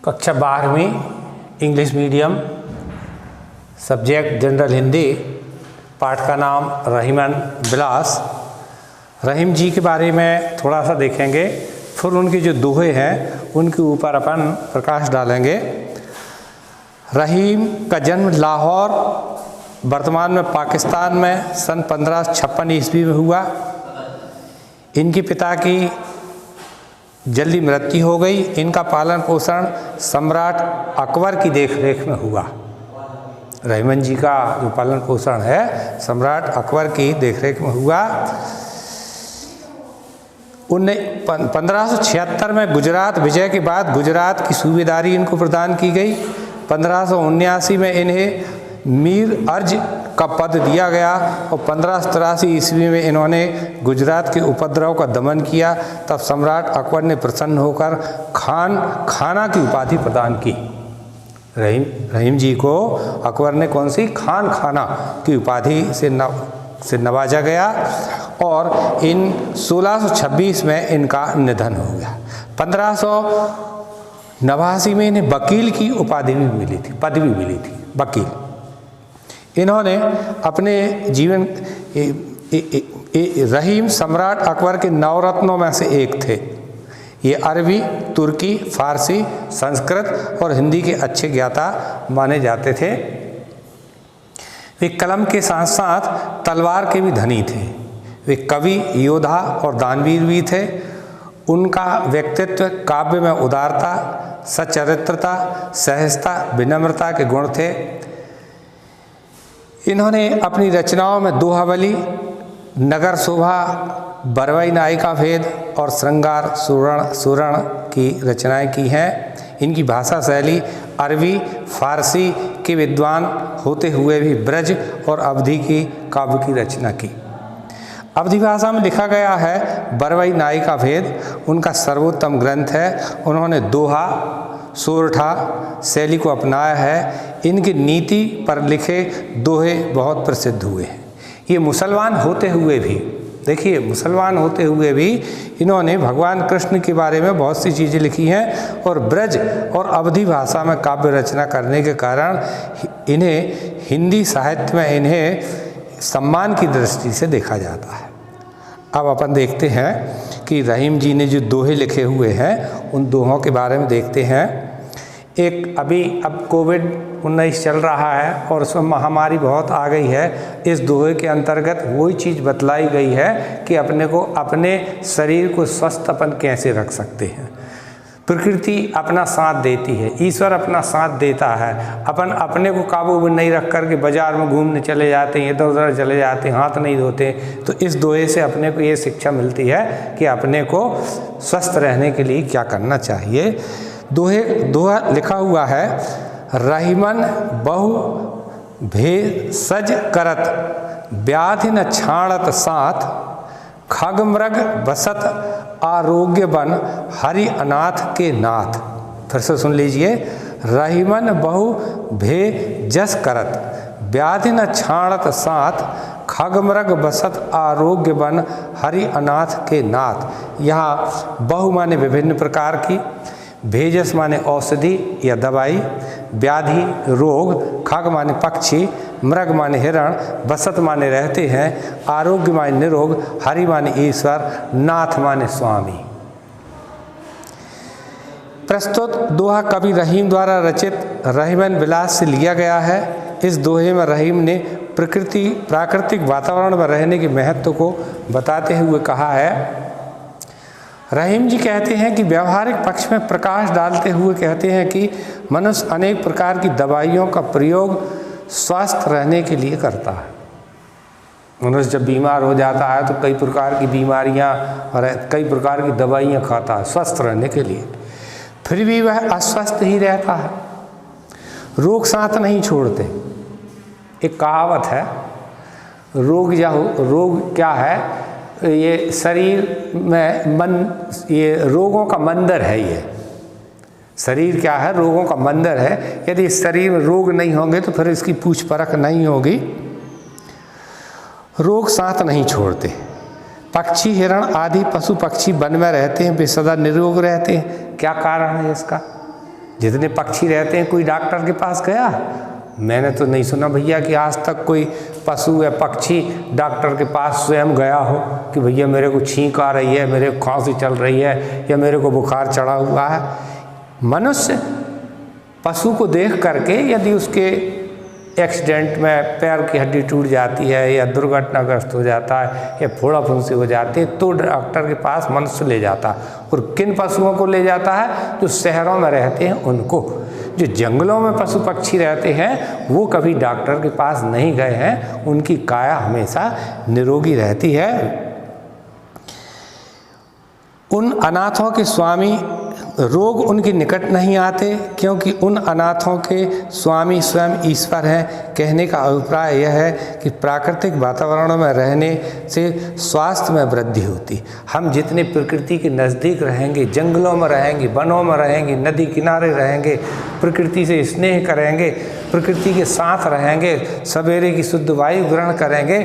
कक्षा 12वीं English medium, subject general Hindi, पाठ का नाम रहीमन बिलास। रहीम जी के बारे में थोड़ा सा देखेंगे, फिर उनके जो दोहे हैं उनके ऊपर अपन प्रकाश डालेंगे। रहीम का जन्म लाहौर, वर्तमान में पाकिस्तान में सन 1556 ईस्वी में हुआ। इनके पिता की जल्दी मृत्यु हो गई। इनका पालन पोषण सम्राट अकबर की देखरेख में हुआ। रहीमन जी का जो पालन पोषण है सम्राट अकबर की देखरेख में हुआ। 1576 में गुजरात विजय के बाद गुजरात की सूबेदारी इनको प्रदान की गई। 1579 में इन्हें मीर अर्ज का पद दिया गया और 1583 ईस्वी में इन्होंने गुजरात के उपद्रव का दमन किया। तब सम्राट अकबर ने प्रसन्न होकर खाना की उपाधि प्रदान की। रहीम जी को अकबर ने कौन सी खाना की उपाधि से नवाजा गया और इन 1626 में इनका निधन हो गया। 1589 में इन्हें वकील की उपाधि भी मिली थी, पदवी मिली थी, वकील। इन्होंने अपने जीवन रहीम सम्राट अकबर के नवरत्नों में से एक थे। ये अरबी, तुर्की, फारसी, संस्कृत और हिंदी के अच्छे ज्ञाता माने जाते थे। वे कलम के साथ साथ तलवार के भी धनी थे। वे कवि, योद्धा और दानवीर भी थे। उनका व्यक्तित्व काव्य में उदारता, सच्चरित्रता, सहजता, विनम्रता के गुण थे। इन्होंने अपनी रचनाओं में दोहावली, नगर शोभा, बरवई नायिका भेद और श्रृंगार सुरण की रचनाएं की हैं। इनकी भाषा शैली अरबी, फारसी के विद्वान होते हुए भी ब्रज और अवधी की काव्य की रचना की। अवधी भाषा में लिखा गया है बरवई नायिका भेद उनका सर्वोत्तम ग्रंथ है। उन्होंने दोहा, सोरठा शैली को अपनाया है। इनकी नीति पर लिखे दोहे बहुत प्रसिद्ध हुए हैं। ये मुसलमान होते हुए भी, देखिए मुसलमान होते हुए भी इन्होंने भगवान कृष्ण के बारे में बहुत सी चीज़ें लिखी हैं और ब्रज और अवधी भाषा में काव्य रचना करने के कारण इन्हें हिंदी साहित्य में इन्हें सम्मान की दृष्टि से देखा जाता है। अब अपन देखते हैं कि रहीम जी ने जो दोहे लिखे हुए हैं उन दोहों के बारे में देखते हैं। एक अब कोविड-19 चल रहा है और उसमें महामारी बहुत आ गई है। इस दोहे के अंतर्गत वही चीज़ बतलाई गई है कि अपने को अपने शरीर को स्वस्थ अपन कैसे रख सकते हैं। प्रकृति अपना साथ देती है, ईश्वर अपना साथ देता है। अपन अपने को काबू में नहीं रख करके बाजार में घूमने चले जाते हैं, इधर उधर चले जाते हैं, हाथ नहीं धोते। तो इस दोहे से अपने को ये शिक्षा मिलती है कि अपने को स्वस्थ रहने के लिए क्या करना चाहिए। दोहा लिखा हुआ है, रहीमन बहु भेषज करत व्याधि न छाणत साथ खग मृग बसत आरोग्य बन हरि अनाथ के नाथ। फिर से सुन लीजिए, रहीमन बहु भेषज करत व्याधि न छाणत साथ खग मृग बसत आरोग्य बन हरि अनाथ के नाथ। यहाँ बहु माने विभिन्न प्रकार की, भेजस माने औषधि या दवाई, व्याधि रोग, खग माने पक्षी, मृग माने हिरण, बसत माने रहते हैं, आरोग्य माने निरोग, हरि माने ईश्वर, नाथ माने स्वामी। प्रस्तुत दोहा कवि रहीम द्वारा रचित रहीमन बिलास से लिया गया है। इस दोहे में रहीम ने प्राकृतिक वातावरण में रहने के महत्व को बताते हुए कहा है। रहीम जी कहते हैं कि व्यवहारिक पक्ष में प्रकाश डालते हुए कहते हैं कि मनुष्य अनेक प्रकार की दवाइयों का प्रयोग स्वस्थ रहने के लिए करता है। मनुष्य जब बीमार हो जाता है तो कई प्रकार की बीमारियां और कई प्रकार की दवाइयां खाता है स्वस्थ रहने के लिए, फिर भी वह अस्वस्थ ही रहता है, रोग साथ नहीं छोड़ते। एक कहावत है, रोग क्या है, ये शरीर में ये रोगों का मंदिर है। ये शरीर क्या है, रोगों का मंदिर है। यदि इस शरीर में रोग नहीं होंगे तो फिर इसकी पूछ परख नहीं होगी। रोग साथ नहीं छोड़ते। पक्षी, हिरण आदि पशु पक्षी वन में रहते हैं, वे सदा निरोग रहते हैं। क्या कारण है इसका? जितने पक्षी रहते हैं, कोई डॉक्टर के पास गया? मैंने तो नहीं सुना भैया कि आज तक कोई पशु या पक्षी डॉक्टर के पास स्वयं गया हो कि भैया मेरे को छींक आ रही है, मेरे को खांसी चल रही है, या मेरे को बुखार चढ़ा हुआ है। मनुष्य पशु को देख करके यदि उसके एक्सीडेंट में पैर की हड्डी टूट जाती है या दुर्घटनाग्रस्त हो जाता है या फोड़ा फुंसी हो जाती है तो डॉक्टर के पास मनुष्य ले जाता है। और किन पशुओं को ले जाता है? जो शहरों में रहते हैं उनको। जो जंगलों में पशु पक्षी रहते हैं वो कभी डॉक्टर के पास नहीं गए हैं, उनकी काया हमेशा निरोगी रहती है। उन अनाथों के स्वामी रोग उनके निकट नहीं आते क्योंकि उन अनाथों के स्वामी स्वयं ईश्वर हैं। कहने का अभिप्राय यह है कि प्राकृतिक वातावरण में रहने से स्वास्थ्य में वृद्धि होती। हम जितने प्रकृति के नज़दीक रहेंगे, जंगलों में रहेंगे, वनों में रहेंगे, नदी किनारे रहेंगे, प्रकृति से स्नेह करेंगे, प्रकृति के साथ रहेंगे, सवेरे की शुद्ध वायु ग्रहण करेंगे,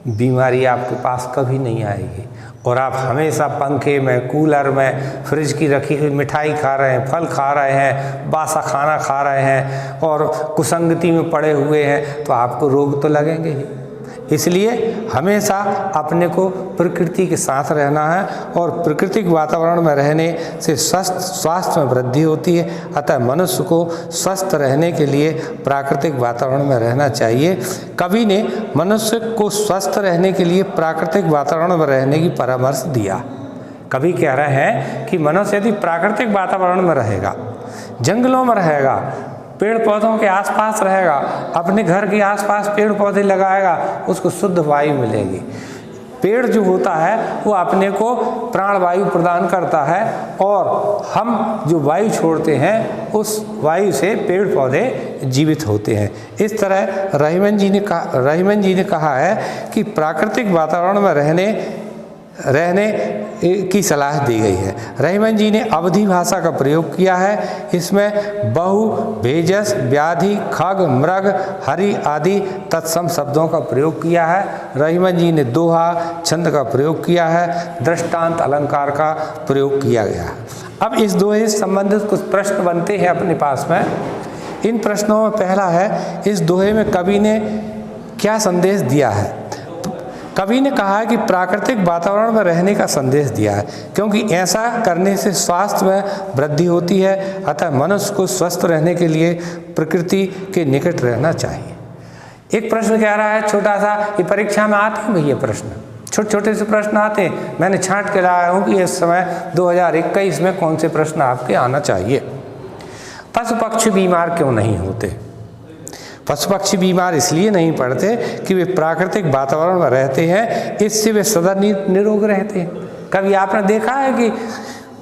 बीमारी आपके पास कभी नहीं आएगी। और आप हमेशा पंखे में, कूलर में, फ्रिज की रखी हुई मिठाई खा रहे हैं, फल खा रहे हैं, बासा खाना खा रहे हैं और कुसंगति में पड़े हुए हैं तो आपको रोग तो लगेंगे ही। इसलिए हमेशा अपने को प्रकृति के साथ रहना है और प्राकृतिक वातावरण में रहने से स्वास्थ्य में वृद्धि होती है। अतः मनुष्य को स्वस्थ रहने के लिए प्राकृतिक वातावरण में रहना चाहिए। कवि ने मनुष्य को स्वस्थ रहने के लिए प्राकृतिक वातावरण में रहने की परामर्श दिया। कवि कह रहे हैं कि मनुष्य यदि प्राकृतिक वातावरण में रहेगा, जंगलों में रहेगा, पेड़ पौधों के आसपास रहेगा, अपने घर के आसपास पेड़ पौधे लगाएगा, उसको शुद्ध वायु मिलेगी। पेड़ जो होता है वो अपने को प्राण वायु प्रदान करता है और हम जो वायु छोड़ते हैं उस वायु से पेड़ पौधे जीवित होते हैं। इस तरह रहीमन जी ने कहा है कि प्राकृतिक वातावरण में रहने की सलाह दी गई है। रहीमन जी ने अवधी भाषा का प्रयोग किया है। इसमें बहु, भेजस, व्याधि, खग, मृग, हरि आदि तत्सम शब्दों का प्रयोग किया है। रहीमन जी ने दोहा, छंद का प्रयोग किया है, दृष्टांत अलंकार का प्रयोग किया गया है। अब इस दोहे से संबंधित कुछ प्रश्न बनते हैं अपने पास में। इन प्रश्नों में पहला है, इस दोहे में कवि ने क्या संदेश दिया है? कवि ने कहा है कि प्राकृतिक वातावरण में रहने का संदेश दिया है क्योंकि ऐसा करने से स्वास्थ्य में वृद्धि होती है। अतः मनुष्य को स्वस्थ रहने के लिए प्रकृति के निकट रहना चाहिए। एक प्रश्न कह रहा है छोटा सा, ये परीक्षा में आते हैं भैया प्रश्न, छोटे छोटे से प्रश्न आते हैं। मैंने छांट के लाया हूँ कि इस समय 2021 में कौन से प्रश्न आपके आना चाहिए। पशु पक्षी बीमार क्यों नहीं होते? पशु पक्षी बीमार इसलिए नहीं पड़ते कि वे प्राकृतिक वातावरण में रहते हैं, इससे वे सदा निरोग रहते हैं। कभी आपने देखा है कि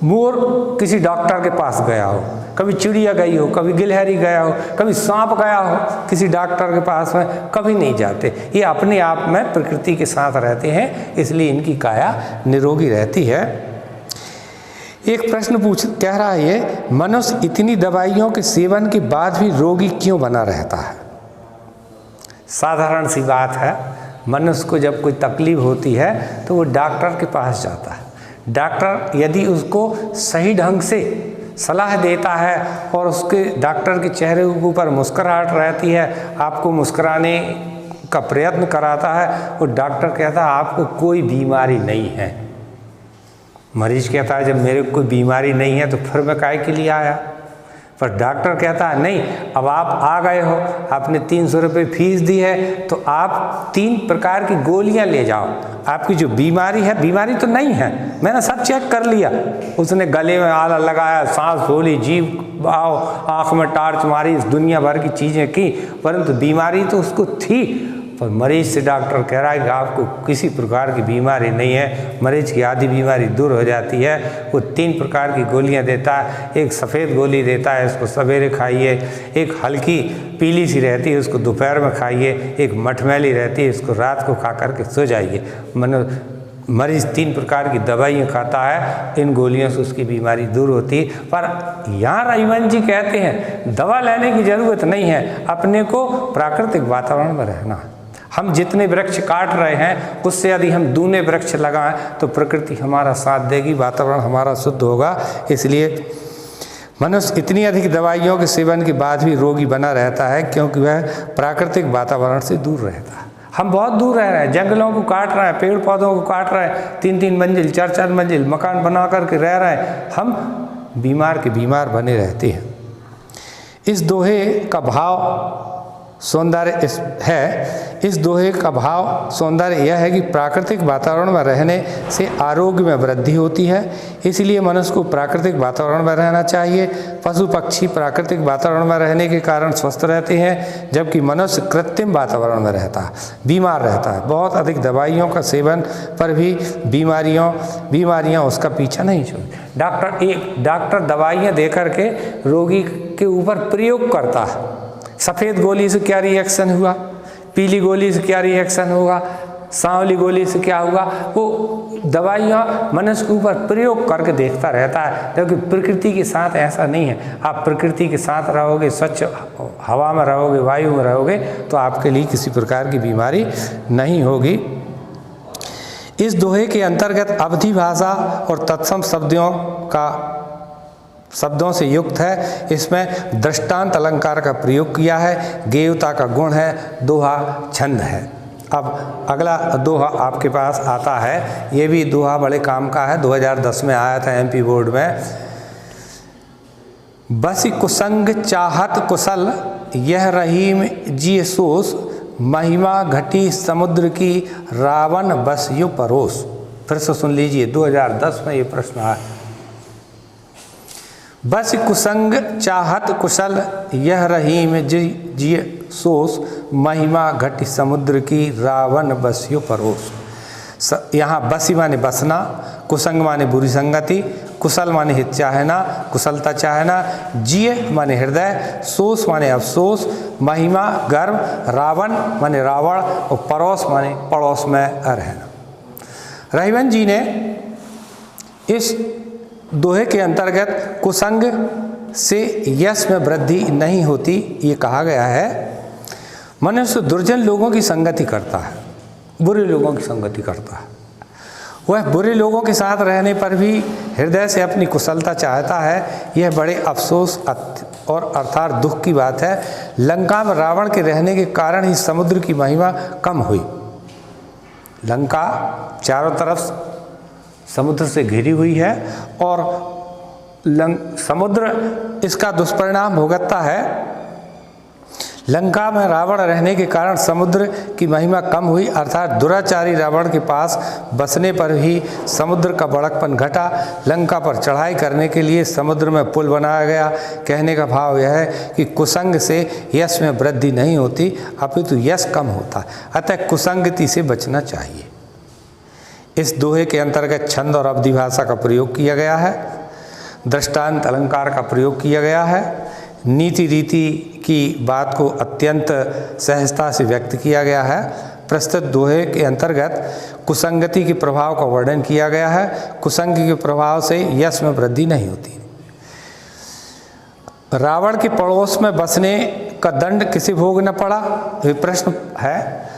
मोर किसी डॉक्टर के पास गया हो, कभी चिड़िया गई हो, कभी गिलहरी गया हो, कभी सांप गया हो किसी डॉक्टर के पास में? कभी नहीं जाते। ये अपने आप में प्रकृति के साथ रहते हैं, इसलिए इनकी काया निरोगी रहती है। एक प्रश्न कह रहा है ये, मनुष्य इतनी दवाइयों के सेवन के बाद भी रोगी क्यों बना रहता है? साधारण सी बात है, मनुष्य को जब कोई तकलीफ होती है तो वो डॉक्टर के पास जाता है। डॉक्टर यदि उसको सही ढंग से सलाह देता है और उसके डॉक्टर के चेहरे के ऊपर मुस्कुराहट रहती है, आपको मुस्कुराने का प्रयत्न कराता है, वो डॉक्टर कहता है आपको कोई बीमारी नहीं है। मरीज कहता है जब मेरे को कोई बीमारी नहीं है तो फिर मैं काहे के लिए आया? पर डॉक्टर कहता है नहीं, अब आप आ गए हो, आपने 300 रुपये फीस दी है तो आप 3 प्रकार की गोलियां ले जाओ। आपकी जो बीमारी है, बीमारी तो नहीं है, मैंने सब चेक कर लिया। उसने गले में आला लगाया, सांस फूली, जीभ आओ, आँख में टार्च मारी, इस दुनिया भर की चीज़ें की, परंतु बीमारी तो उसको थी। पर मरीज से डॉक्टर कह रहा है कि आपको किसी प्रकार की बीमारी नहीं है, मरीज की आधी बीमारी दूर हो जाती है। वो 3 प्रकार की गोलियां देता है। एक सफ़ेद गोली देता है, इसको सवेरे खाइए, एक हल्की पीली सी रहती है उसको दोपहर में खाइए, एक मठमैली रहती है इसको रात को खा करके सो जाइए। मरीज 3 प्रकार की दवाइयाँ खाता है, इन गोलियों से उसकी बीमारी दूर होती है। पर यहाँ रहीमन जी कहते हैं दवा लेने की ज़रूरत नहीं है, अपने को प्राकृतिक वातावरण में रहना। हम जितने वृक्ष काट रहे हैं उससे यदि हम दूने वृक्ष लगाएं तो प्रकृति हमारा साथ देगी, वातावरण हमारा शुद्ध होगा। इसलिए मनुष्य इतनी अधिक दवाइयों के सेवन के बाद भी रोगी बना रहता है क्योंकि वह प्राकृतिक वातावरण से दूर रहता है। हम बहुत दूर रह रहे हैं, जंगलों को काट रहे हैं, पेड़ पौधों को काट रहे हैं, 3-3 मंजिल 4-4 मंजिल मकान बना करके रह रहे हैं, हम बीमार के बीमार बने रहते हैं। इस दोहे का भाव सौंदर्य इस दोहे का भाव सौंदर्य यह है कि प्राकृतिक वातावरण में रहने से आरोग्य में वृद्धि होती है, इसलिए मनुष्य को प्राकृतिक वातावरण में रहना चाहिए। पशु पक्षी प्राकृतिक वातावरण में रहने के कारण स्वस्थ रहते हैं, जबकि मनुष्य कृत्रिम वातावरण में रहता है, बीमार रहता है। बहुत अधिक दवाइयों का सेवन पर भी बीमारियां उसका पीछा नहीं छोड़ती। डॉक्टर दवाइयाँ दे करके रोगी के ऊपर प्रयोग करता है, सफ़ेद गोली से क्या रिएक्शन हुआ, पीली गोली से क्या रिएक्शन होगा, सांवली गोली से क्या होगा, वो दवाइयाँ मनुष्य के ऊपर प्रयोग करके देखता रहता है। क्योंकि प्रकृति के साथ ऐसा नहीं है। आप प्रकृति के साथ रहोगे, स्वच्छ हवा में रहोगे, वायु में रहोगे, तो आपके लिए किसी प्रकार की बीमारी नहीं होगी। इस दोहे के अंतर्गत अवधि भाषा और तत्सम शब्दों से युक्त है। इसमें दृष्टांत अलंकार का प्रयोग किया है, गेयता का गुण है, दोहा छंद है। अब अगला दोहा आपके पास आता है, ये भी दोहा बड़े काम का है, 2010 में आया था एमपी बोर्ड में। बसी कुसंग चाहत कुशल यह रहीम जिय सोस, महिमा घटी समुद्र की रावण बस यु परोस। फिर से सुन लीजिए, 2010 में ये प्रश्न आया। बस कुसंग चाहत कुशल यह रहीम जिय सोस, महिमा घटी समुद्र की रावण बस्यो परोस। यहाँ बसी माने बसना, कुसंग माने बुरी संगति, कुशल माने हित चाहना, कुशलता चाहना, जिय माने हृदय, सोस माने अफसोस, महिमा गर्व, रावण माने रावण और परोस माने पड़ोस में रहना। रहीवन जी ने इस दोहे के अंतर्गत कुसंग से यश में वृद्धि नहीं होती ये कहा गया है। मनुष्य दुर्जन लोगों की संगति करता है, बुरे लोगों की संगति करता है। वह बुरे लोगों के साथ रहने पर भी हृदय से अपनी कुशलता चाहता है। यह बड़े अफसोस और अर्थात दुख की बात है। लंका में रावण के रहने के कारण ही समुद्र की महिमा कम हुई। लंका चारों तरफ समुद्र से घिरी हुई है और समुद्र इसका दुष्परिणाम भुगतता है। लंका में रावण रहने के कारण समुद्र की महिमा कम हुई, अर्थात दुराचारी रावण के पास बसने पर ही समुद्र का बड़कपन घटा। लंका पर चढ़ाई करने के लिए समुद्र में पुल बनाया गया। कहने का भाव यह है कि कुसंग से यश में वृद्धि नहीं होती, अपितु यश कम होता। अतः कुसंगति से बचना चाहिए। इस दोहे के अंतर्गत छंद और अवधि भाषा का प्रयोग किया गया है, दृष्टांत अलंकार का प्रयोग किया गया है, नीति रीति की बात को अत्यंत सहजता से व्यक्त किया गया है। प्रस्तुत दोहे के अंतर्गत कुसंगति के प्रभाव का वर्णन किया गया है। कुसंग के प्रभाव से यश में वृद्धि नहीं होती। रावण के पड़ोस में बसने का दंड किसे भोगना पड़ा, ये प्रश्न है।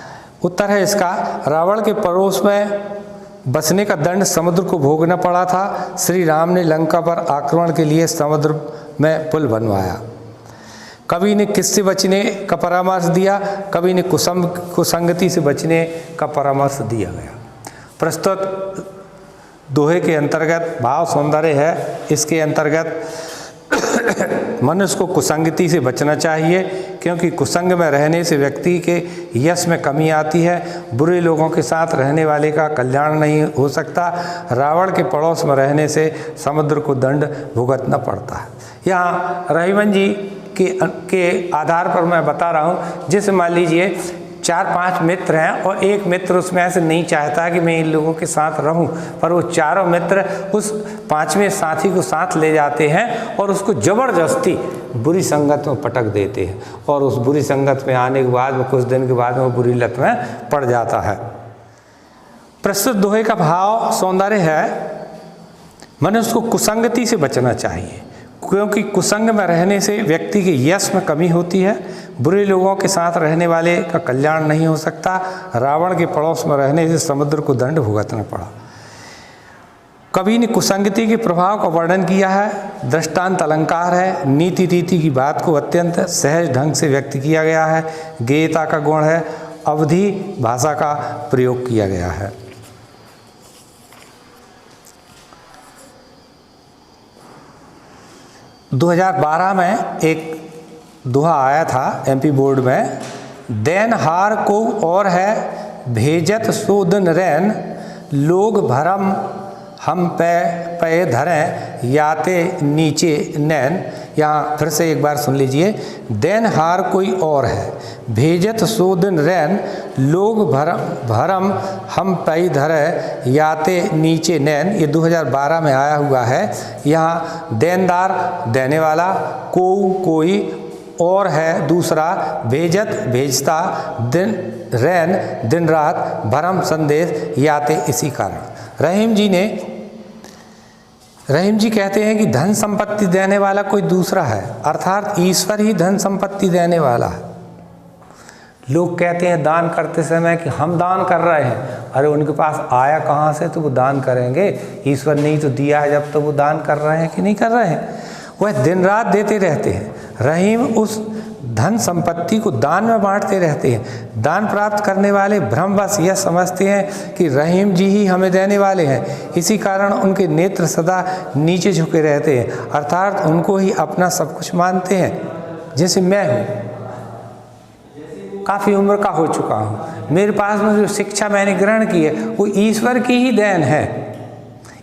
उत्तर है इसका, रावण के पड़ोस में बसने का दंड समुद्र को भोगना पड़ा था। श्री राम ने लंका पर आक्रमण के लिए समुद्र में पुल बनवाया। कवि ने किससे बचने का परामर्श दिया, कवि ने कुसंगति से बचने का परामर्श दिया गया। प्रस्तुत दोहे के अंतर्गत भाव सौंदर्य है। इसके अंतर्गत मनुष्य को कुसंगति से बचना चाहिए, क्योंकि कुसंग में रहने से व्यक्ति के यश में कमी आती है। बुरे लोगों के साथ रहने वाले का कल्याण नहीं हो सकता। रावण के पड़ोस में रहने से समुद्र को दंड भुगतना पड़ता है। यहाँ रहीवन जी के आधार पर मैं बता रहा हूँ। जैसे मान लीजिए 4-5 मित्र हैं और एक मित्र उसमें ऐसे नहीं चाहता कि मैं इन लोगों के साथ रहूं, पर वो चारों मित्र उस 5वें साथी को साथ ले जाते हैं और उसको ज़बरदस्ती बुरी संगत में पटक देते हैं, और उस बुरी संगत में आने के बाद वो कुछ दिन के बाद वो बुरी लत में पड़ जाता है। प्रस्तुत दोहे का भाव सौंदर्य है। मनुष्य को कुसंगति से बचना चाहिए, क्योंकि कुसंग में रहने से व्यक्ति के यश में कमी होती है। बुरे लोगों के साथ रहने वाले का कल्याण नहीं हो सकता। रावण के पड़ोस में रहने से समुद्र को दंड भुगतना पड़ा। कवि ने कुसंगति के प्रभाव का वर्णन किया है। दृष्टांत अलंकार है। नीति रीति की बात को अत्यंत सहज ढंग से व्यक्त किया गया है। गेयता का गुण है। अवधि भाषा का प्रयोग किया गया है। – 2012 में एक दोहा आया था एमपी बोर्ड में, देनहार को और है भेजत सो दिन रैन, लोग भरम हम पे धरें याते नीचे नैन। यहाँ फिर से एक बार सुन लीजिए। देनहार कोई और है, भेजत सो दिन रैन, लोग भरम हम पे धरे याते नीचे नैन। ये 2012 में आया हुआ है। यहाँ देनदार देने वाला, कोई और है दूसरा, भेजत भेजता, दिन रैन दिन रात, भरम संदेश, याते इसी कारण। रहीम जी कहते हैं कि धन संपत्ति देने वाला कोई दूसरा है, अर्थात ईश्वर ही धन संपत्ति देने वाला है। लोग कहते हैं दान करते समय कि हम दान कर रहे हैं, अरे उनके पास आया कहाँ से तो वो दान करेंगे, ईश्वर ने ही तो दिया है, जब तो वो दान कर रहे हैं कि नहीं कर रहे हैं। वह दिन रात देते रहते हैं। रहीम उस धन संपत्ति को दान में बांटते रहते हैं। दान प्राप्त करने वाले भ्रमवश यह समझते हैं कि रहीम जी ही हमें देने वाले हैं, इसी कारण उनके नेत्र सदा नीचे झुके रहते हैं, अर्थात उनको ही अपना सब कुछ मानते हैं। जैसे मैं हूँ, काफ़ी उम्र का हो चुका हूँ, मेरे पास में जो शिक्षा मैंने ग्रहण की है वो ईश्वर की ही देन है।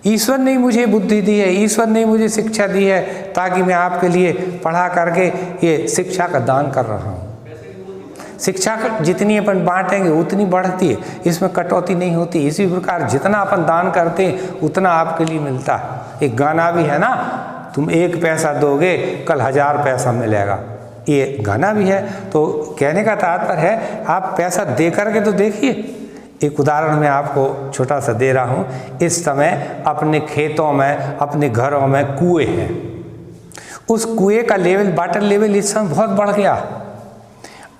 ईश्वर ने मुझे बुद्धि दी है, ईश्वर ने मुझे शिक्षा दी है, ताकि मैं आपके लिए पढ़ा करके ये शिक्षा का दान कर रहा हूँ। शिक्षा जितनी अपन बांटेंगे उतनी बढ़ती है, इसमें कटौती नहीं होती। इसी प्रकार जितना अपन दान करते हैं उतना आपके लिए मिलता है। एक गाना भी है ना, तुम 1 पैसा दोगे कल 1000 पैसा मिलेगा, ये गाना भी है। तो कहने का तात्पर्य है आप पैसा दे करके तो देखिए। एक उदाहरण मैं आपको छोटा सा दे रहा हूँ। इस समय अपने खेतों में, अपने घरों में कुएं हैं। उस कुएं का लेवल, वाटर लेवल इस समय बहुत बढ़ गया।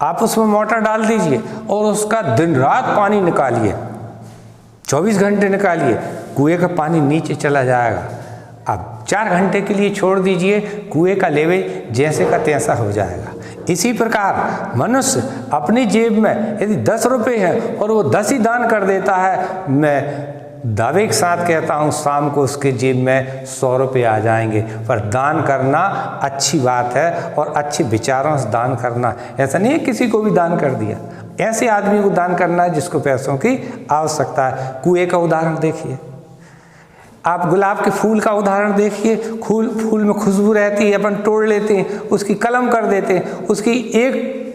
आप उसमें मोटर डाल दीजिए और उसका दिन रात पानी निकालिए, 24 घंटे निकालिए, कुएं का पानी नीचे चला जाएगा। अब 4 घंटे के लिए छोड़ दीजिए, कुएं का लेवल जैसे का तैसा हो जाएगा। इसी प्रकार मनुष्य अपनी जेब में यदि 10 रुपये है और वो 10 ही दान कर देता है, मैं दावे के साथ कहता हूँ शाम को उसके जेब में 100 रुपये आ जाएंगे। पर दान करना अच्छी बात है और अच्छे विचारों से दान करना, ऐसा नहीं है किसी को भी दान कर दिया। ऐसे आदमी को दान करना है जिसको पैसों की आवश्यकता है। कुएं का उदाहरण देखिए, आप गुलाब के फूल का उदाहरण देखिए। फूल में खुशबू रहती है, अपन तोड़ लेते हैं, उसकी कलम कर देते हैं, उसकी एक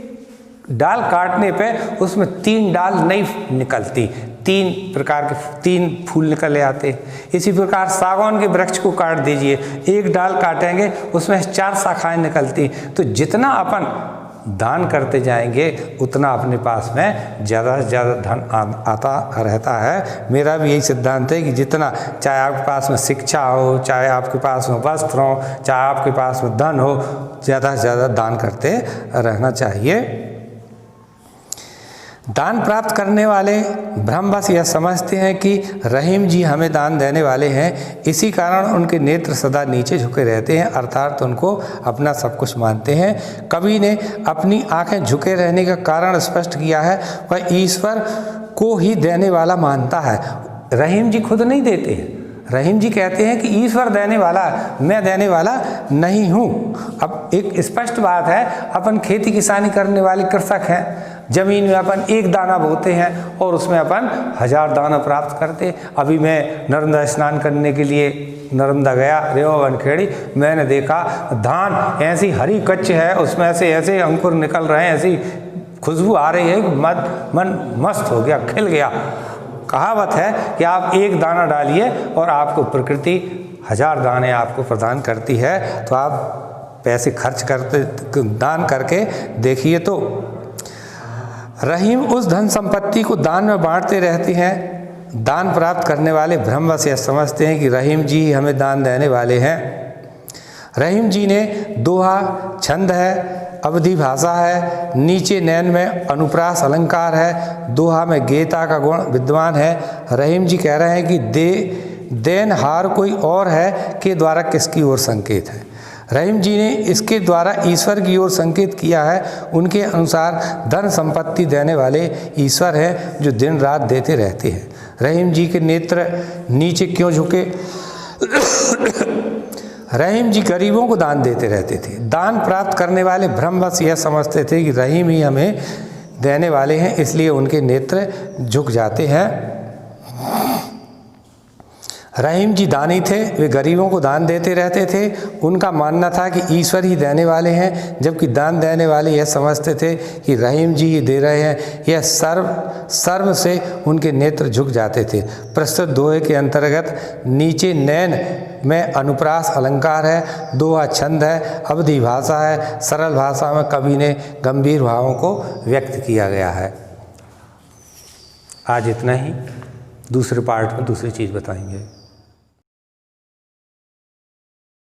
डाल काटने पे उसमें 3 डाल नहीं निकलती, 3 प्रकार के 3 फूल निकले आते हैं। इसी प्रकार सागौन के वृक्ष को काट दीजिए, एक डाल काटेंगे उसमें 4 शाखाएं निकलती। तो जितना अपन दान करते जाएंगे उतना अपने पास में ज़्यादा से ज़्यादा धन आता रहता है। मेरा भी यही सिद्धांत है कि जितना, चाहे आपके पास में शिक्षा हो, चाहे आपके पास में वस्त्र हो, चाहे आपके पास में धन हो, ज़्यादा से ज़्यादा दान करते रहना चाहिए। दान प्राप्त करने वाले भ्रमवश यह समझते हैं कि रहीम जी हमें दान देने वाले हैं, इसी कारण उनके नेत्र सदा नीचे झुके रहते हैं, अर्थात उनको अपना सब कुछ मानते हैं। कवि ने अपनी आंखें झुके रहने का कारण स्पष्ट किया है, वह ईश्वर को ही देने वाला मानता है। रहीम जी खुद नहीं देते हैं, रहीम जी कहते हैं कि ईश्वर देने वाला, मैं देने वाला नहीं हूँ। अब एक स्पष्ट बात है, अपन खेती किसानी करने वाले कृषक हैं, जमीन में अपन 1 दाना बोते हैं और उसमें अपन 1000 दाना प्राप्त करते। अभी मैं नर्मदा स्नान करने के लिए नर्मदा गया, रेवा बनखेड़ी, मैंने देखा धान ऐसी हरी कच्च है, उसमें से ऐसे अंकुर निकल रहे हैं, ऐसी खुशबू आ रही है, मन मस्त हो गया, खिल गया। कहावत है कि आप 1 दाना डालिए और आपको प्रकृति 1000 दाने आपको प्रदान करती है। तो आप पैसे खर्च करते, दान करके देखिए। तो रहीम उस धन संपत्ति को दान में बांटते रहते हैं। दान प्राप्त करने वाले भ्रमवश यह समझते हैं कि रहीम जी ही हमें दान देने वाले हैं। रहीम जी ने दोहा, छंद है, अवधि भाषा है, नीचे नैन में अनुप्रास अलंकार है, दोहा में गेयता का गुण विद्वान है। रहीम जी कह रहे हैं कि देनहार कोई और है के द्वारा किसकी ओर संकेत है। रहीम जी ने इसके द्वारा ईश्वर की ओर संकेत किया है। उनके अनुसार धन संपत्ति देने वाले ईश्वर हैं जो दिन रात देते रहते हैं। रहीम जी के नेत्र नीचे क्यों झुके? रहीम जी गरीबों को दान देते रहते थे। दान प्राप्त करने वाले भ्रमवश यह समझते थे कि रहीम ही हमें देने वाले हैं, इसलिए उनके नेत्र झुक जाते हैं। रहीम जी दानी थे, वे गरीबों को दान देते रहते थे। उनका मानना था कि ईश्वर ही देने वाले हैं, जबकि दान देने वाले यह समझते थे कि रहीम जी ही दे रहे हैं। यह सर्व से उनके नेत्र झुक जाते थे। प्रस्तुत दोहे के अंतर्गत नीचे नैन में अनुप्रास अलंकार है, दोहा छंद है, अवधि भाषा है। सरल भाषा में कवि ने गंभीर भावों को व्यक्त किया गया है। आज इतना ही, दूसरे पार्ट में दूसरी चीज़ बताएंगे।